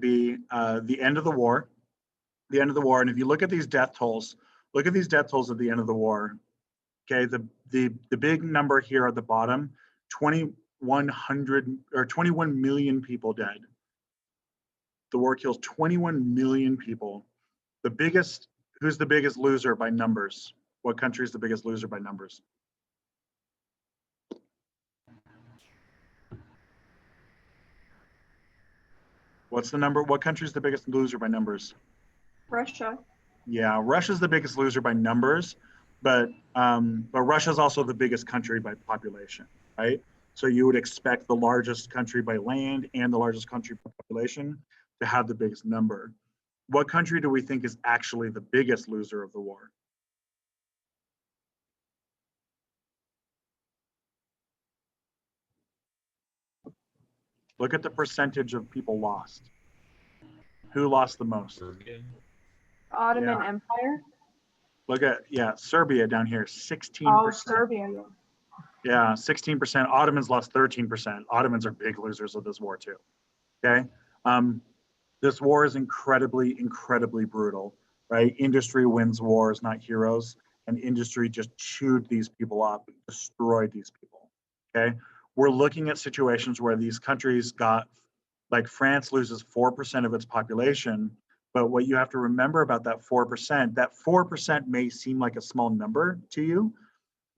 be the end of the war. The end of the war. And if you look at these death tolls, look at these death tolls at the end of the war. Okay, the big number here at the bottom, 2,100 or 21 million people dead. The war kills 21 million people. The biggest, who's the biggest loser by numbers? What country is the biggest loser by numbers? What's the number? What country is the biggest loser by numbers? Russia. Yeah, Russia's the biggest loser by numbers, but Russia's also the biggest country by population, right? So you would expect the largest country by land and the largest country by population to have the biggest number. What country do we think is actually the biggest loser of the war? Look at the percentage of people lost. Who lost the most? Ottoman Empire. Look at, Serbia down here, 16%. Oh, Serbia. Yeah, 16%. Ottomans lost 13%. Ottomans are big losers of this war too. Okay. This war is incredibly, incredibly brutal, right? Industry wins wars, not heroes. And industry just chewed these people up, destroyed these people. Okay. We're looking at situations where these countries got, like France loses 4% of its population. But what you have to remember about that 4% may seem like a small number to you,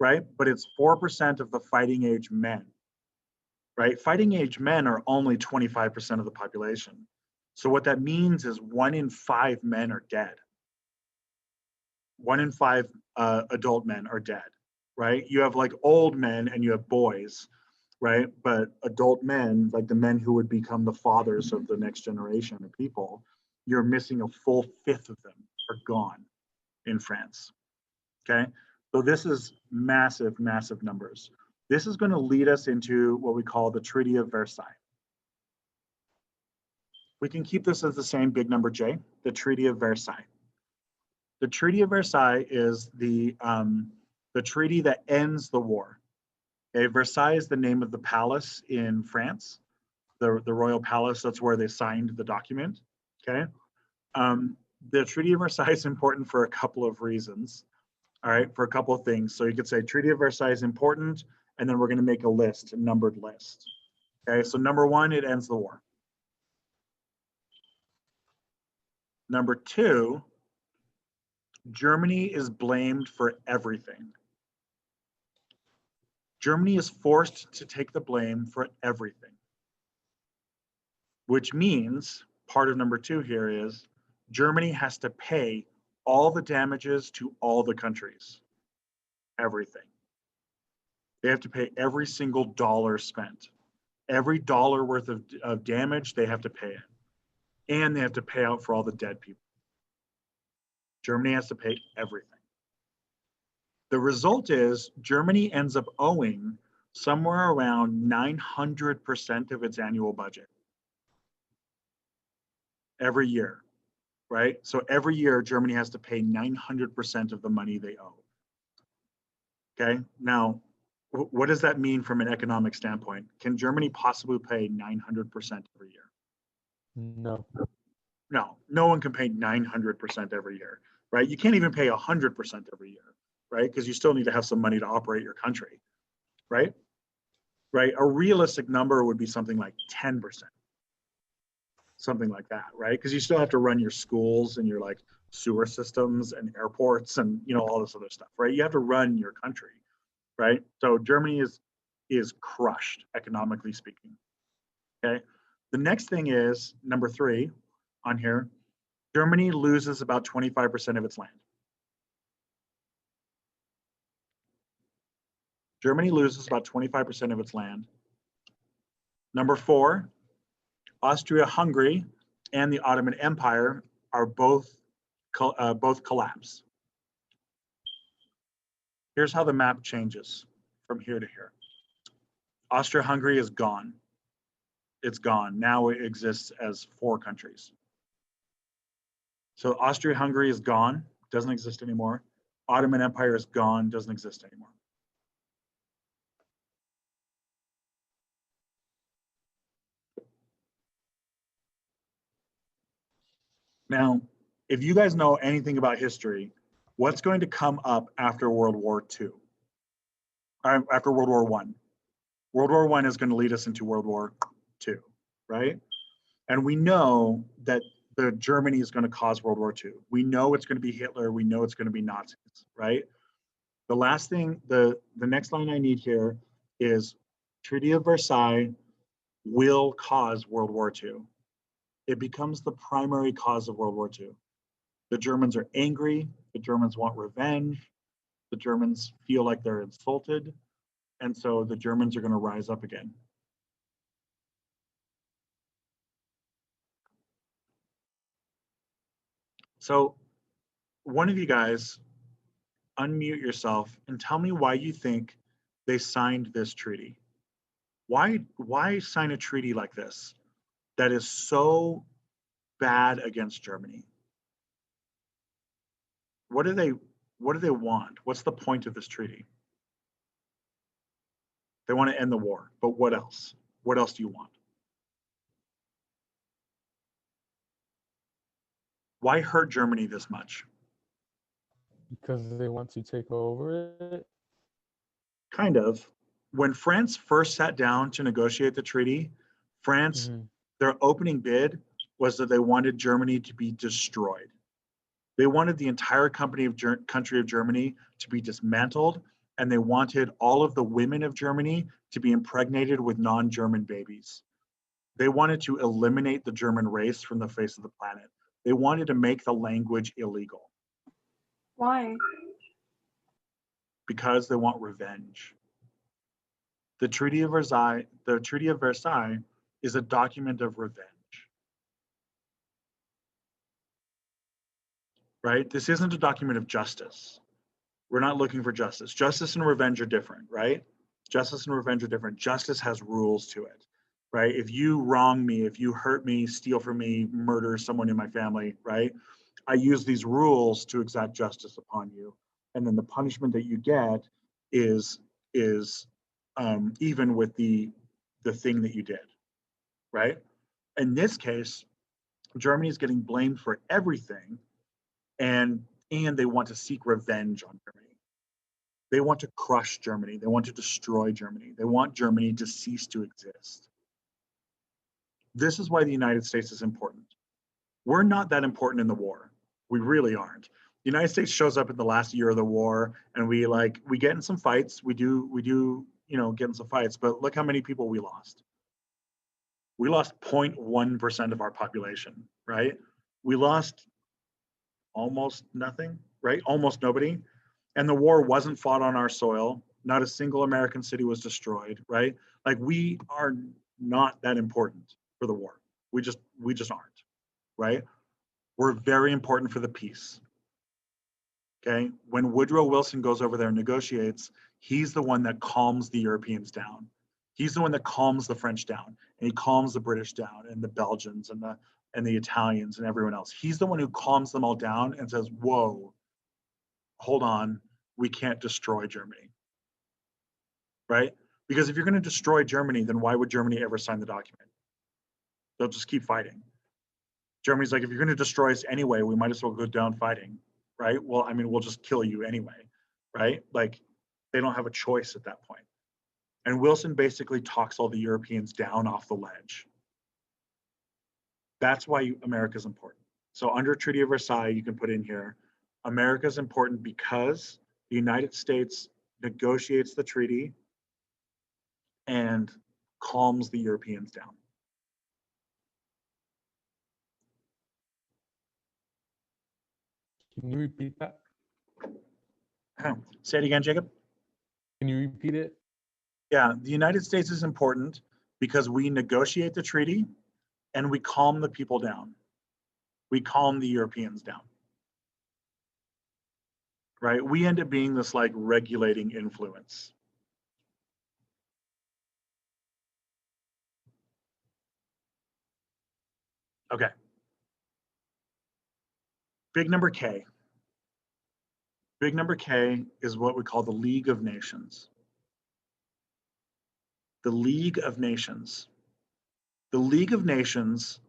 right? But it's 4% of the fighting age men, right? Fighting age men are only 25% of the population. So what that means is 1 in 5 men are dead. 1 in 5 adult men are dead, right? You have like old men and you have boys, right? But adult men, like the men who would become the fathers of the next generation of people, you're missing a full 1/5 of them are gone in France, okay? So this is massive, massive numbers. This is going to lead us into what we call the Treaty of Versailles. We can keep this as the same big number J, the Treaty of Versailles. The Treaty of Versailles is the treaty that ends the war. Okay, Versailles is the name of the palace in France, the royal palace. That's where they signed the document. Okay, the Treaty of Versailles is important for a couple of reasons. All right, for a couple of things. So you could say Treaty of Versailles is important, and then we're going to make a list, a numbered list. Okay, so number 1, it ends the war. Number 2, Germany is blamed for everything. Germany is forced to take the blame for everything, which means part of number 2 here is Germany has to pay all the damages to all the countries, everything. They have to pay every single dollar spent. Every dollar worth of damage, they have to pay it. And they have to pay out for all the dead people. Germany has to pay everything. The result is Germany ends up owing somewhere around 900% of its annual budget every year, right? So every year, Germany has to pay 900% of the money they owe. Okay, now, what does that mean from an economic standpoint? Can Germany possibly pay 900% every year? No. No, no one can pay 900% every year, right? You can't even pay 100% every year, right? Because you still need to have some money to operate your country, right? Right, a realistic number would be something like 10%, something like that, right? Because you still have to run your schools and your like sewer systems and airports and all this other stuff, right? You have to run your country, right? So Germany is crushed economically speaking. Okay, the next thing is number 3 on here. Germany loses about 25% of its land. Germany loses about 25% of its land. Number 4, Austria-Hungary and the Ottoman Empire are both collapse. Here's how the map changes from here to here. Austria-Hungary is gone. It's gone. Now it exists as 4 countries. So Austria-Hungary is gone, doesn't exist anymore. Ottoman Empire is gone, doesn't exist anymore. Now, if you guys know anything about history, what's going to come up after World War II? After World War One? World War One is going to lead us into World War II, right? And we know that the Germany is going to cause World War II. We know it's going to be Hitler. We know it's going to be Nazis, right? The last thing, the next line I need here is Treaty of Versailles will cause World War II. It becomes the primary cause of World War II. The Germans are angry. The Germans want revenge. The Germans feel like they're insulted. And so the Germans are going to rise up again. So one of you guys unmute yourself and tell me why you think they signed this treaty. Why sign a treaty like this that is so bad against Germany? What do they want? What's the point of this treaty? They want to end the war, but what else? What else do you want? Why hurt Germany this much? Because they want to take over it. Kind of. When France first sat down to negotiate the treaty, France, their opening bid was that they wanted Germany to be destroyed. They wanted the entire country of Germany to be dismantled, and they wanted all of the women of Germany to be impregnated with non-German babies. They wanted to eliminate the German race from the face of the planet. They wanted to make the language illegal. Why? Because they want revenge. The Treaty of Versailles is a document of revenge. Right? This isn't a document of justice. We're not looking for justice. Justice and revenge are different, right? Justice and revenge are different. Justice has rules to it, right? If you wrong me, if you hurt me, steal from me, murder someone in my family, right? I use these rules to exact justice upon you. And then the punishment that you get is even with the thing that you did, right? In this case, Germany is getting blamed for everything, and they want to seek revenge on Germany. They want to crush Germany. They want to destroy Germany. They want Germany to cease to exist. This is why the United States is important. We're not that important in the war. We really aren't. The United States shows up in the last year of the war, and we get in some fights. We do, get in some fights, but look how many people we lost. We lost 0.1% of our population, right? We lost almost nothing, right? Almost nobody. And the war wasn't fought on our soil. Not a single American city was destroyed, right? Like, we are not that important for the war. We just aren't, right? We're very important for the peace. Okay. When Woodrow Wilson goes over there and negotiates, he's the one that calms the Europeans down. He's the one that calms the French down, and he calms the British down, and the Belgians and the Italians and everyone else. He's the one who calms them all down and says, whoa, hold on, we can't destroy Germany, right? Because if you're going to destroy Germany, then why would Germany ever sign the document? They'll just keep fighting. Germany's like, if you're going to destroy us anyway, we might as well go down fighting, right? Well, I mean, we'll just kill you anyway, right? Like, they don't have a choice at that point. And Wilson basically talks all the Europeans down off the ledge. That's why America's important. So under Treaty of Versailles, you can put in here, America's important because the United States negotiates the treaty and calms the Europeans down. Can you repeat that? Say it again, Jacob. Can you repeat it? Yeah, the United States is important because we negotiate the treaty and we calm the people down. We calm the Europeans down. Right? We end up being this like regulating influence. Okay. Big number K. Big number K is what we call the League of Nations. The League of Nations. The League of Nations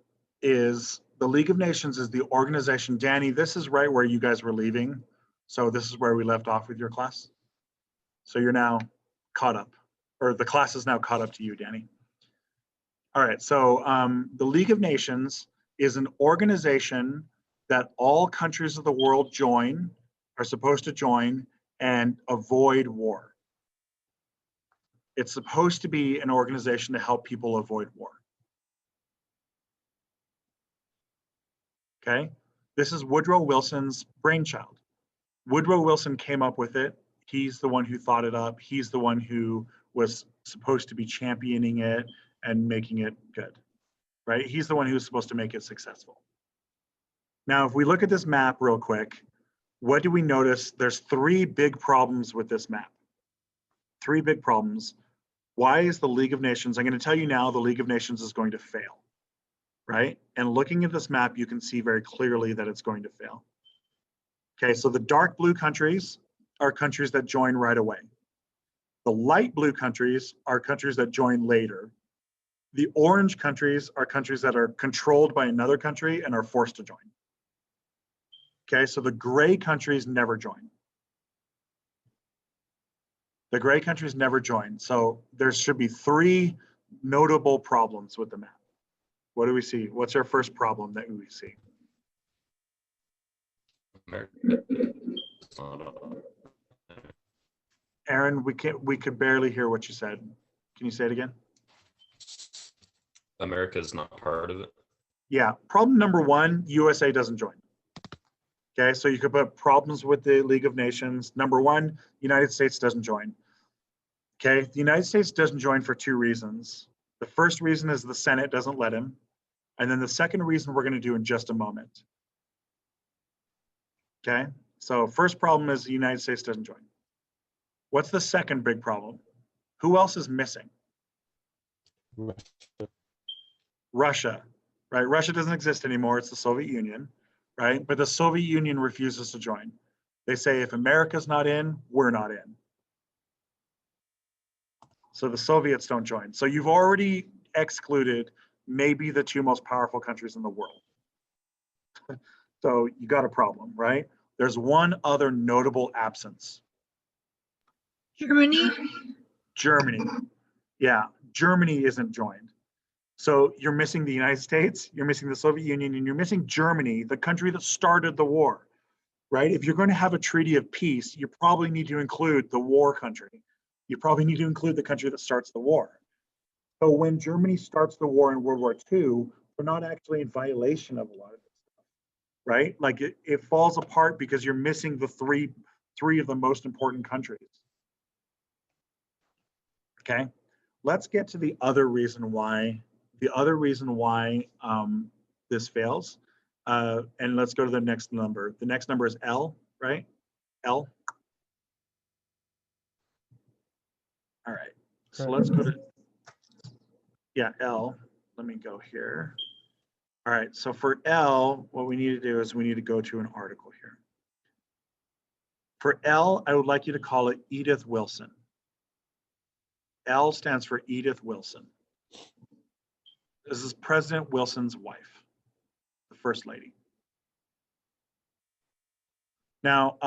is The League of Nations is the organization. Danny, this is right where you guys were leaving. So this is where we left off with your class. So you're now caught up, or the class is now caught up to you, Danny. All right, so the League of Nations is an organization that all countries of the world are supposed to join and avoid war. It's supposed to be an organization to help people avoid war. Okay, this is Woodrow Wilson's brainchild. Woodrow Wilson came up with it. He's the one who thought it up. He's the one who was supposed to be championing it and making it good, right? He's the one who's supposed to make it successful. Now, if we look at this map real quick, what do we notice? There's three big problems with this map. Three big problems. Why is the League of Nations, I'm going to tell you now, the League of Nations is going to fail, right? And looking at this map, you can see very clearly that it's going to fail. Okay, so the dark blue countries are countries that join right away. The light blue countries are countries that join later. The orange countries are countries that are controlled by another country and are forced to join. Okay, so the gray countries never join. The gray countries never join. So there should be three notable problems with the map. What do we see? What's our first problem that we see? Aaron, we could barely hear what you said. Can you say it again? America is not part of it. Yeah, problem number one, USA doesn't join. Okay, so you could put problems with the League of Nations. Number one, United States doesn't join. Okay, the United States doesn't join for two reasons. The first reason is the Senate doesn't let him. And then the second reason we're going to do in just a moment. Okay, so first problem is the United States doesn't join. What's the second big problem? Who else is missing? Russia, right? Russia doesn't exist anymore. It's the Soviet Union, right? But the Soviet Union refuses to join. They say if America's not in, we're not in. So the Soviets don't join. So you've already excluded maybe the two most powerful countries in the world. So you got a problem, right? There's one other notable absence. Germany? Germany. Yeah, Germany isn't joined. So you're missing the United States, you're missing the Soviet Union, and you're missing Germany, the country that started the war, right? If you're going to have a treaty of peace, you probably need to include the war country. You probably need to include the country that starts the war. So when Germany starts the war in World War II, we're not actually in violation of a lot of this stuff, right? Like it falls apart because you're missing the three of the most important countries. Okay, let's get to the other reason why. This fails. And let's go to the next number. The next number is L, right? L. All right, so let's go to, yeah, L. Let me go here. All right, so for L, what we need to do is we need to go to an article here. For L, I would like you to call it Edith Wilson. L stands for Edith Wilson. This is President Wilson's wife, the First Lady. Now,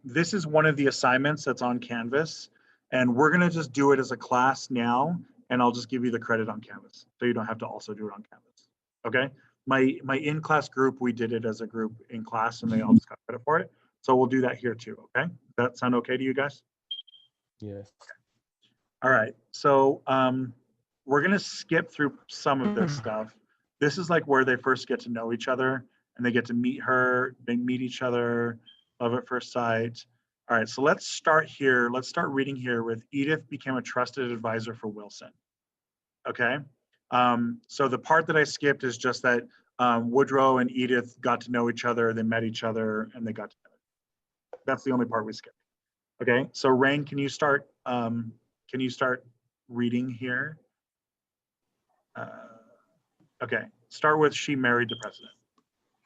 this is one of the assignments that's on Canvas, and we're gonna just do it as a class now, and I'll just give you the credit on Canvas, so you don't have to also do it on Canvas, okay? My in-class group, we did it as a group in class, and they all just got credit for it, so we'll do that here too, okay? Does that sound okay to you guys? Yes. All right, so we're gonna skip through some of this stuff. This is like where they first get to know each other and they get to meet her, they meet each other, love at first sight. All right, so let's start here. Let's start reading here with Edith became a trusted advisor for Wilson. Okay, so the part that I skipped is just that Woodrow and Edith got to know each other, they met each other, and they got together. That's the only part we skipped. Okay, so Rain, can you start reading here? Okay, start with she married the president.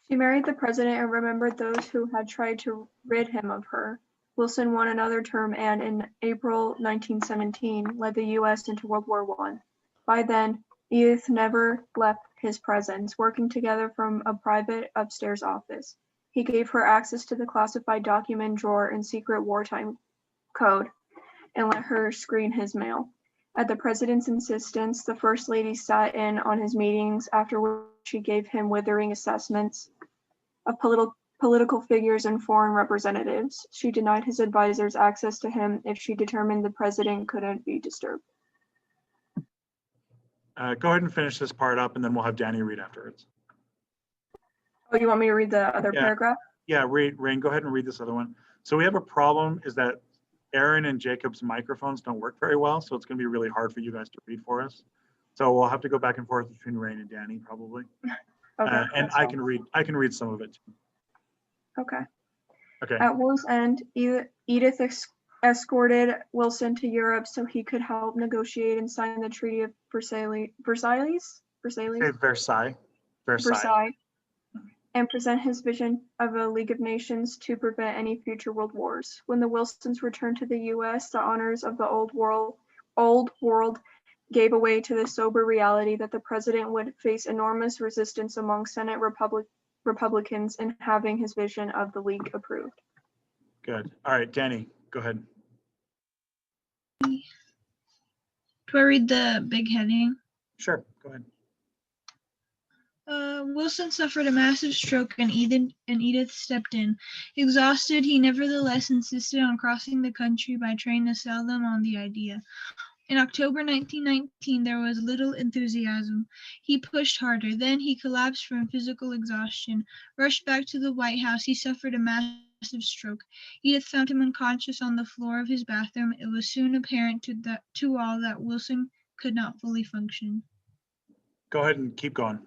She married the president and remembered those who had tried to rid him of her. Wilson won another term and in April 1917 led the U.S. into World War I. By then, Edith never left his presence, working together from a private upstairs office. He gave her access to the classified document drawer and secret wartime code and let her screen his mail. At the president's insistence, the First Lady sat in on his meetings, after which she gave him withering assessments of political figures and foreign representatives. She denied his advisors access to him if she determined the president couldn't be disturbed. Go ahead and finish this part up, and then we'll have Danny read afterwards. Oh, you want me to read the other paragraph? Yeah, Rain, go ahead and read this other one. So we have a problem is that Aaron and Jacob's microphones don't work very well, so it's going to be really hard for you guys to read for us. So we'll have to go back and forth between Rain and Danny probably. Okay. And I can read some of it too. Okay. Okay. At war's end, Edith escorted Wilson to Europe so he could help negotiate and sign the Treaty of Versailles, Say Versailles. And present his vision of a League of Nations to prevent any future world wars. When the Wilsons returned to the U.S., the honors of the old world gave way to the sober reality that the president would face enormous resistance among Senate Republicans in having his vision of the League approved. Good. All right, Danny, go ahead. Do I read the big heading? Sure, go ahead. Wilson suffered a massive stroke and Edith stepped in. Exhausted, he nevertheless insisted on crossing the country by train to sell them on the idea. In October 1919, there was little enthusiasm. He pushed harder. Then he collapsed from physical exhaustion. Rushed back to the White House, he suffered a massive stroke. Edith found him unconscious on the floor of his bathroom. It was soon apparent to all that Wilson could not fully function. Go ahead and keep going.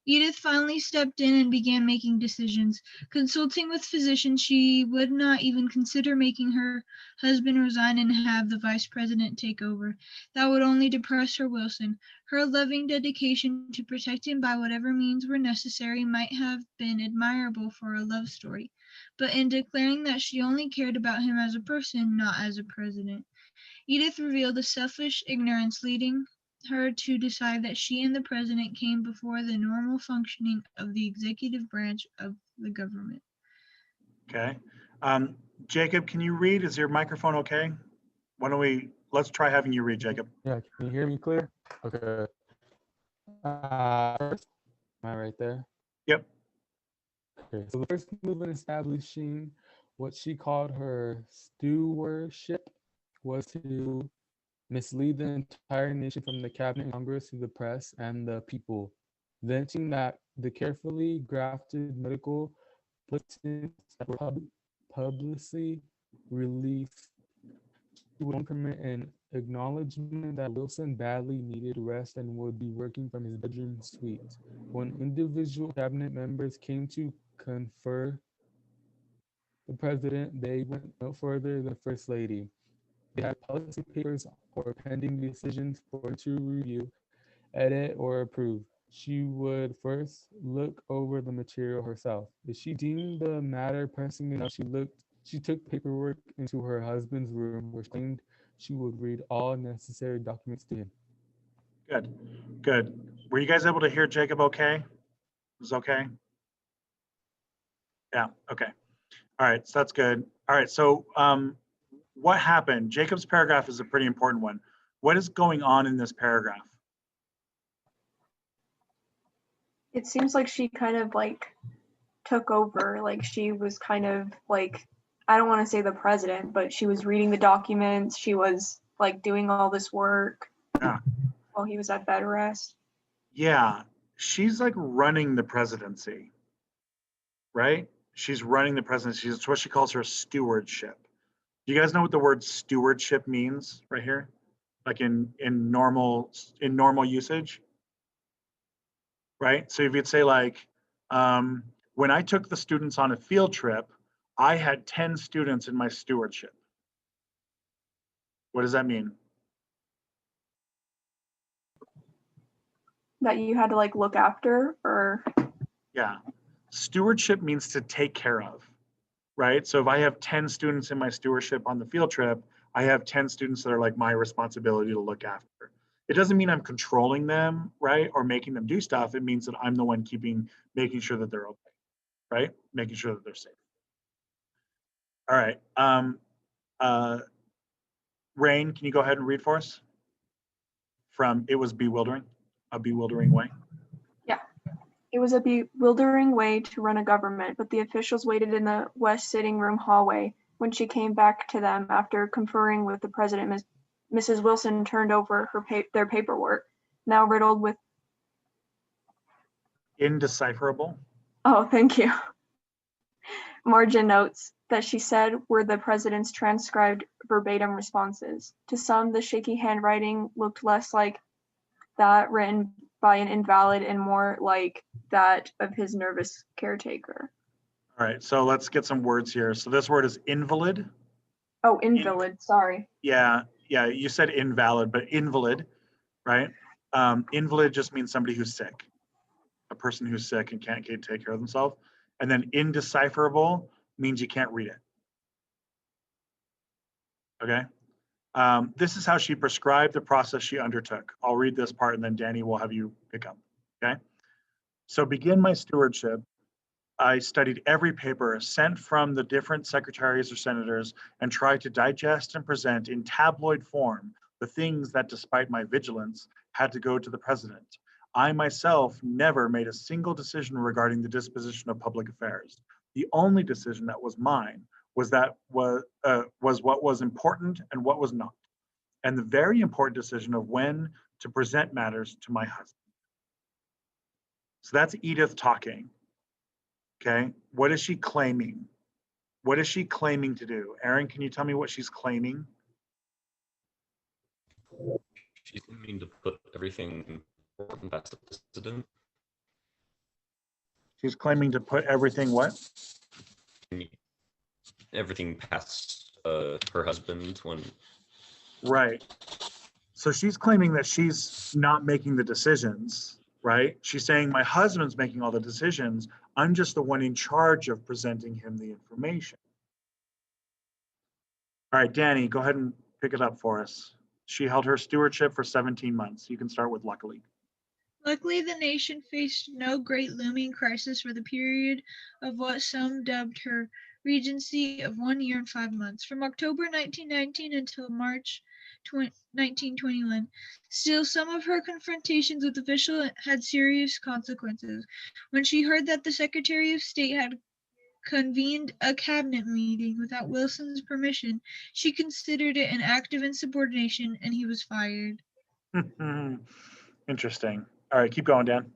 Edith finally stepped in and began making decisions. Consulting with physicians, she would not even consider making her husband resign and have the vice president take over. That would only depress her Wilson. Her loving dedication to protect him by whatever means were necessary might have been admirable for a love story, but in declaring that she only cared about him as a person, not as a president, Edith revealed a selfish ignorance leading her to decide that she and the president came before the normal functioning of the executive branch of the government. Okay. Jacob, can you read? Is your microphone okay? Let's try having you read, Jacob. Yeah, can you hear me clear? Okay. First, am I right there? Yep. Okay, so the first move in establishing what she called her stewardship was to mislead the entire nation from the cabinet, Congress, to the press and the people, venting that the carefully grafted medical bulletins that were publicly released would permit an acknowledgement that Wilson badly needed rest and would be working from his bedroom suite. When individual cabinet members came to confer the president, they went no further than the First Lady. They had policy papers or pending decisions for her to review, edit, or approve. She would first look over the material herself. If she deemed the matter pressing enough, she took paperwork into her husband's room, where she claimed she would read all necessary documents to him. Good. Were you guys able to hear Jacob okay? It was okay? Yeah, okay. All right, so that's good. All right, so what happened? Jacob's paragraph is a pretty important one. What is going on in this paragraph? It seems like she kind of like took over, like she was kind of like, I don't want to say the president, but she was reading the documents. She was like doing all this work while he was at bed rest. Yeah, she's like running the presidency, right? She's running the presidency. It's what she calls her stewardship. Do you guys know what the word stewardship means right here? Like in normal usage, right? So if you'd say like, when I took the students on a field trip, I had 10 students in my stewardship. What does that mean? That you had to like look after, or? Yeah, stewardship means to take care of, right? So if I have 10 students in my stewardship on the field trip, I have 10 students that are like my responsibility to look after. It doesn't mean I'm controlling them, right? Or making them do stuff. It means that I'm the one making sure that they're okay, right? Making sure that they're safe. All right. Rain, can you go ahead and read for us? From It Was Bewildering, A Bewildering Way. Yeah. It was a bewildering way to run a government, but the officials waited in the west sitting room hallway. When she came back to them after conferring with the president, Mrs. Wilson turned over their paperwork, now riddled with, Indecipherable. oh, thank you, margin notes that she said were the president's transcribed verbatim responses. To some, the shaky handwriting looked less like that written by an invalid and more like that of his nervous caretaker. All right, so let's get some words here. So this word is invalid. Oh, invalid, sorry. Yeah, you said invalid, but invalid, right? Invalid just means somebody who's sick, a person who's sick and can't take care of themselves. And then indecipherable means you can't read it. Okay. This is how she prescribed the process she undertook. I'll read this part and then Danny will have you pick up. Okay. So begin my stewardship. I studied every paper sent from the different secretaries or senators and tried to digest and present in tabloid form the things that, despite my vigilance, had to go to the president. I myself never made a single decision regarding the disposition of public affairs. The only decision that was mine was what was important and what was not, and the very important decision of when to present matters to my husband. So that's Edith talking. Okay, what is she claiming? What is she claiming to do? Aaron, can you tell me what she's claiming? She's claiming to put everything important past the president. She's claiming to put everything what? Everything past her husband when. Right. So she's claiming that she's not making the decisions, right? She's saying my husband's making all the decisions. I'm just the one in charge of presenting him the information. All right, Danny, go ahead and pick it up for us. She held her stewardship for 17 months. You can start with luckily. Luckily, the nation faced no great looming crisis for the period of what some dubbed her regency of 1 year and 5 months, from October 1919 until March 1921. Still, some of her confrontations with officials had serious consequences. When she heard that the Secretary of State had convened a cabinet meeting without Wilson's permission, she considered it an act of insubordination, and he was fired. Interesting. All right, keep going, Dan.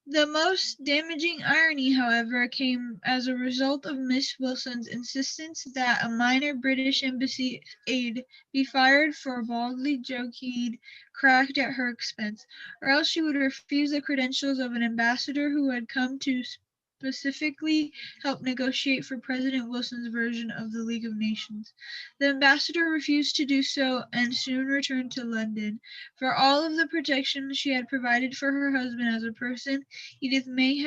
The most damaging irony, however, came as a result of Miss Wilson's insistence that a minor British embassy aide be fired for a baldly joke he'd cracked at her expense, or else she would refuse the credentials of an ambassador who had come to specifically help negotiate for President Wilson's version of the League of Nations. The ambassador refused to do so and soon returned to London. For all of the protection she had provided for her husband as a person, Edith may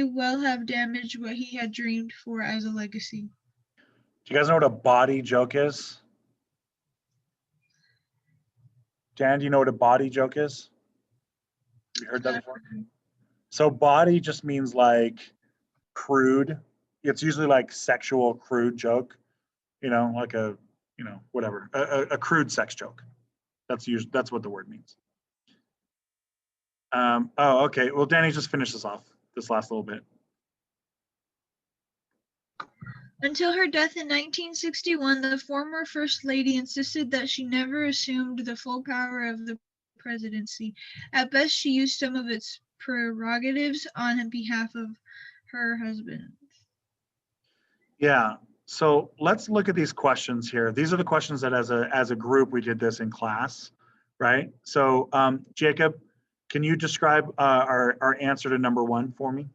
well have damaged what he had dreamed for as a legacy. Do you guys know what a body joke is? Dan, do you know what a body joke is? Have you heard that before? So body just means like crude. It's usually like sexual crude joke, like whatever, a crude sex joke. That's what the word means. Oh, okay. Well, Danny, just finish this off, this last little bit. Until her death in 1961, the former First Lady insisted that she never assumed the full power of the presidency. At best, she used some of its prerogatives on behalf of her husband. Yeah. So let's look at these questions here. These are the questions that as a group, we did this in class, right? So Jacob, can you describe our answer to number 1 for me?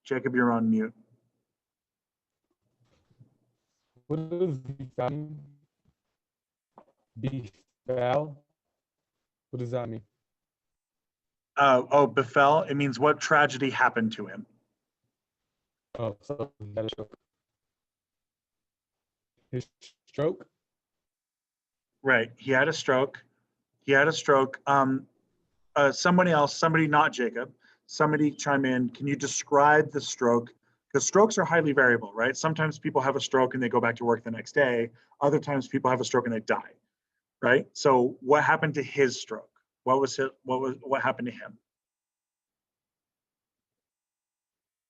Jacob, you're on mute. What does befell? What does that mean? Befell, it means what tragedy happened to him. Oh, so that is joke. His stroke? Right. He had a stroke. He had a stroke. Somebody else, somebody not Jacob, somebody chime in. Can you describe the stroke? Because strokes are highly variable, right? Sometimes people have a stroke and they go back to work the next day. Other times people have a stroke and they die, right? So what happened to his stroke? What happened to him?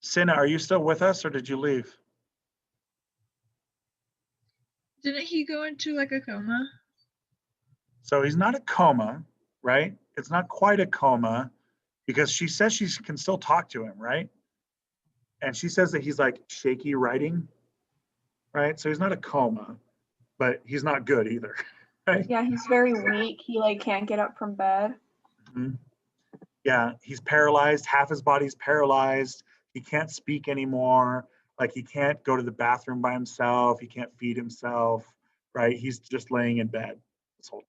Sina, are you still with us or did you leave? Didn't he go into like a coma? So he's not a coma, right? It's not quite a coma because she says she can still talk to him, right? And she says that he's like shaky writing, right? So he's not a coma, but he's not good either, right? Yeah, he's very weak. He like can't get up from bed. Mhm. Yeah, he's paralyzed. Half his body's paralyzed. He can't speak anymore. Like he can't go to the bathroom by himself. He can't feed himself, right? He's just laying in bed this whole time.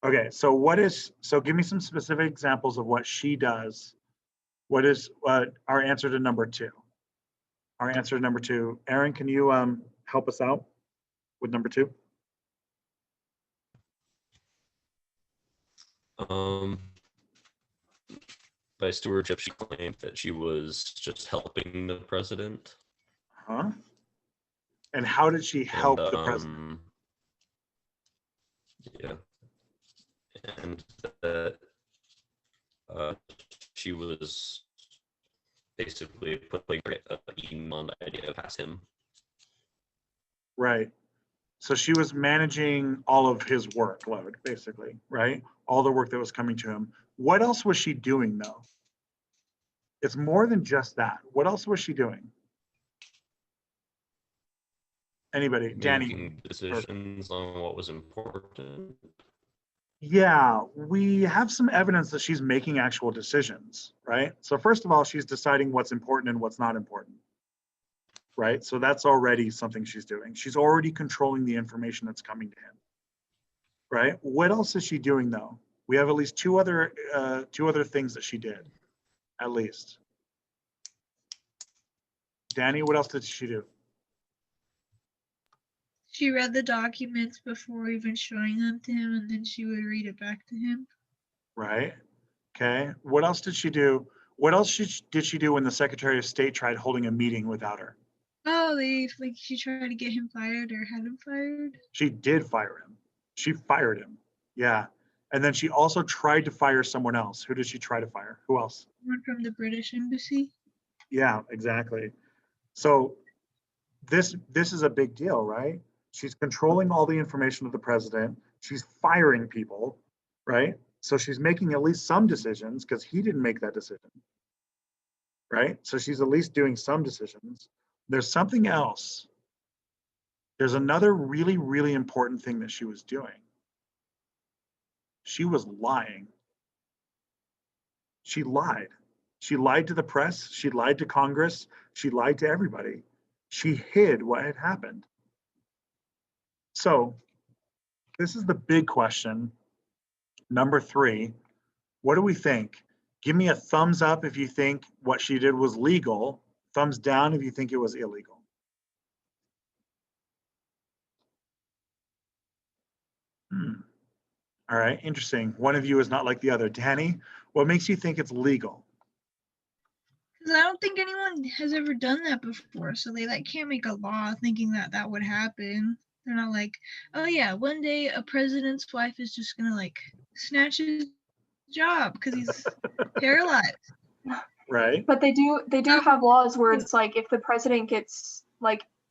Okay, so give me some specific examples of what she does. What is our answer to number two? Our answer to number two. Aaron, can you help us out with number two? By stewardship, she claimed that she was just helping the president. Huh? And how did she help And, the president? Yeah. And that she was basically putting Eden on the idea past him. Right. So she was managing all of his workload, basically, right? All the work that was coming to him. What else was she doing, though? It's more than just that. What else was she doing? Anybody? Danny? Making decisions on what was important. Yeah, we have some evidence that she's making actual decisions, right? So first of all, she's deciding what's important and what's not important, right? So that's already something she's doing. She's already controlling the information that's coming to him, right? What else is she doing though? We have at least two other things that she did, at least. Danny, what else did she do? She read the documents before even showing them to him, and then she would read it back to him. Right. Okay. What else did she do? What else did she do when the Secretary of State tried holding a meeting without her? Oh, she tried to get him fired or had him fired. She did fire him. She fired him. Yeah. And then she also tried to fire someone else. Who did she try to fire? Who else? One from the British Embassy. Yeah, exactly. So this is a big deal, right? She's controlling all the information of the president. She's firing people, right? So she's making at least some decisions because he didn't make that decision, right? So she's at least doing some decisions. There's something else. There's another really, really important thing that she was doing. She was lying. She lied. She lied to the press. She lied to Congress. She lied to everybody. She hid what had happened. So this is the big question. Number three, what do we think? Give me a thumbs up if you think what she did was legal. Thumbs down if you think it was illegal. All right, interesting. One of you is not like the other. Danny, what makes you think it's legal? Because I don't think anyone has ever done that before, so they can't make a law thinking that would happen. They're not like, oh yeah, one day a president's wife is just gonna snatch his job because he's paralyzed. Right. But they do have laws where it's like if the president gets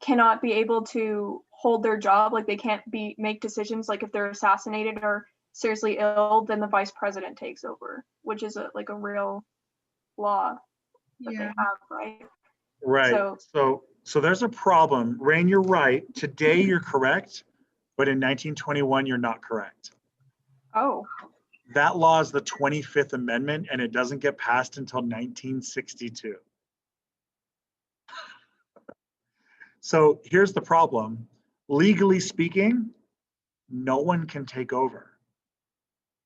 cannot be able to hold their job, they can't make decisions, if they're assassinated or seriously ill, then the vice president takes over, which is a real law that they have, right? Right. So there's a problem. Rain, you're right. Today you're correct, but in 1921 you're not correct. Oh. That law is the 25th Amendment, and it doesn't get passed until 1962. So here's the problem. Legally speaking, no one can take over.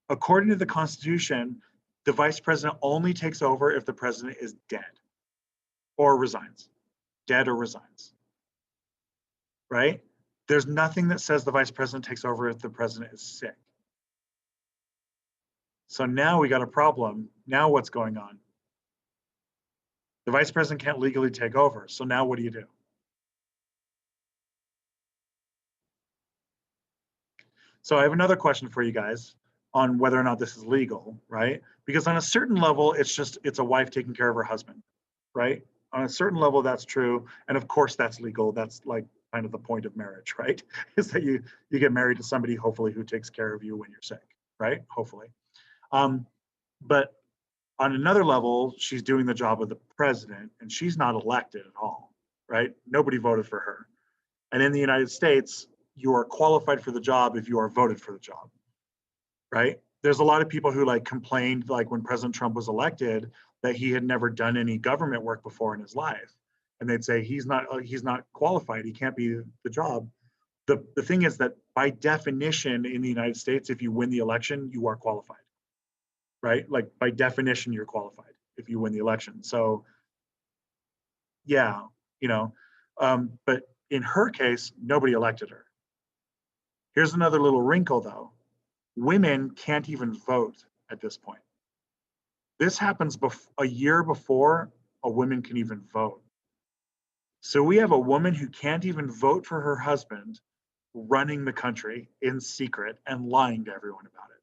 According to the Constitution, the vice president only takes over if the president is dead or resigns. Dead or resigns. Right? There's nothing that says the vice president takes over if the president is sick. So now we got a problem. Now what's going on? The vice president can't legally take over. So now what do you do? So I have another question for you guys on whether or not this is legal, right? Because on a certain level, it's a wife taking care of her husband, right? On a certain level, that's true. And of course that's legal. That's like kind of the point of marriage, right? Is that you get married to somebody, hopefully, who takes care of you when you're sick, right? Hopefully. But on another level, she's doing the job of the president and she's not elected at all, right? Nobody voted for her. And in the United States, you are qualified for the job if you are voted for the job, right? There's a lot of people who like complained, like when President Trump was elected, that he had never done any government work before in his life. And they'd say, he's not qualified. He can't be the job. The thing is that by definition in the United States, if you win the election, you are qualified, right? Like by definition, you're qualified if you win the election. So yeah, but in her case, nobody elected her. Here's another little wrinkle though. Women can't even vote at this point. This happens a year before a woman can even vote. So we have a woman who can't even vote for her husband running the country in secret and lying to everyone about it.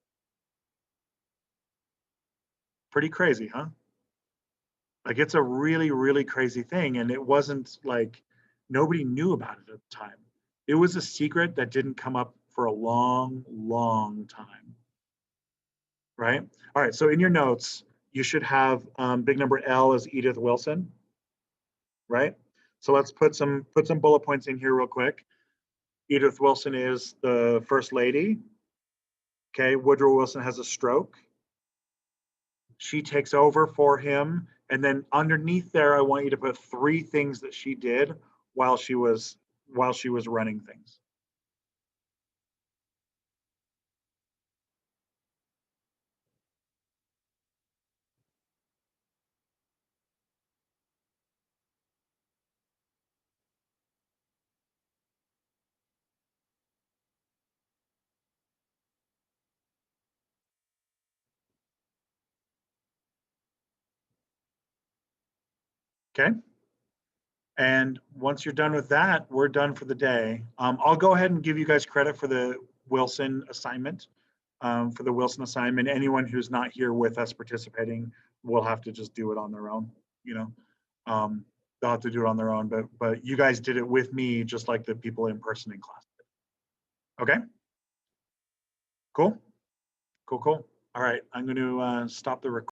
Pretty crazy, huh? Like it's a really, really crazy thing. And it wasn't like nobody knew about it at the time. It was a secret that didn't come up for a long, long time. Right? All right, so in your notes, you should have big number L as Edith Wilson, right? So let's put some bullet points in here real quick. Edith Wilson is the first lady. Okay, Woodrow Wilson has a stroke. She takes over for him. And then underneath there, I want you to put 3 things that she did while she was running things. Okay. And once you're done with that, we're done for the day. I'll go ahead and give you guys credit for the Wilson assignment. Anyone who's not here with us participating will have to just do it on their own. They'll have to do it on their own. But you guys did it with me, just like the people in person in class did. Okay. Cool. All right. I'm going to stop the recording.